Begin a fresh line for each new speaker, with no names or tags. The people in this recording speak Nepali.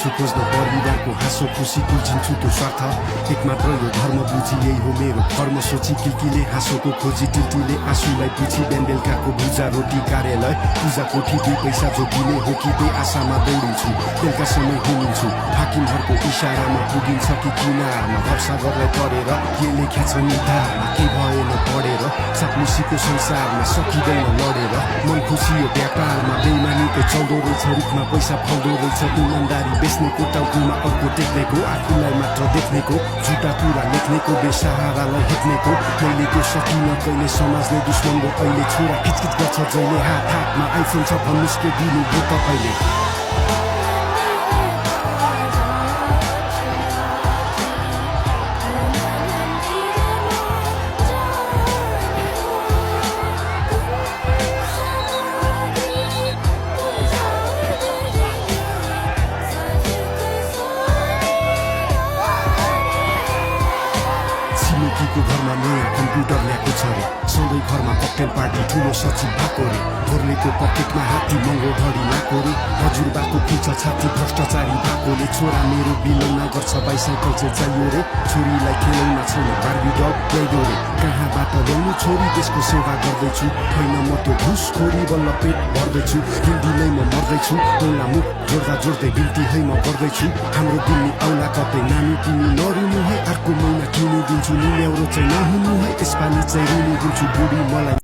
हिँड्छु खोज्न परिवारको हाँसो खुसी कुल्झिन्छु त्यो स्वार्थ एक मात्र यो धर्म बुझी यही हो मेरो कर्म सोची किल्कीले हाँसोको खोजी टिल्टीले आँसुलाई पुछी बिहान बेलुकाको भुजा रोटी कार्यालय पूजा कोठी 2 पैसा जोगिने हो कि त्यही आशामा दौडिन्छु बेलुकासम्म हिँडिन्छु हाकिमहरूको इसारामा पुगिन्छ कि किनारमा भवसागरलाई तरेर के लेख्या छ निधारमा के भएन पढेर सापमुसीको संसारमा सकिँदैन लडेर मन खुसी यो व्यापारमा बेइमानीको चल्दो रहेछ रुखमा पैसा फल्दो रहेछ इमान्दारी बेच्नेको टाउकोमा अर्को टेक्नेको आफूलाई मात्र देख्नेको झुटा कुरा लेख्नेको बेसहारालाई हेप्नेको मैले त्यो सकिन कहिले समाजले दुश्मनको अहिले छोरा खिचखिच गर्छ जहिले हात हातमा आइफोन छ भन्नुस् के दिनु हो तपाईँले छिमेकीको घरमा नयाँ कम्प्युटर ल्याएको छ रे सधैँ घरमा ककटेल पार्टी ठुलो सचिव भएको रे घोर्लेको पकेटमा हात्ती महँगो घडी लाएको रे हजुरबाको खिल्छ छाती भ्रष्टाचारी भएकोले छोरा मेरो बिलौना गर्छ बाइसाइकल चाहिँ चाहियो रे छोरीलाई खेलौना छैन बार्बी डल ल्याइदो रे कहाँबाट ल्याउनु छोरी देशको सेवा गर्दैछु होइन म त्यो घुसखोरी बल्ल पेट भर्दैछु हिन्दी नै म मर्दैछु तौला मुख जोड्दा जोड्दै बिन्ती है म गर्दैछु हाम्रो दिल्ली औला कतै नानी तिमी नरुनु है अर्को महिना किनिदिन्छु नि ल्याउरो चाहिँ नहुनु है यसपालि चाहिँ रुनु दिन्छु बुढी मलाई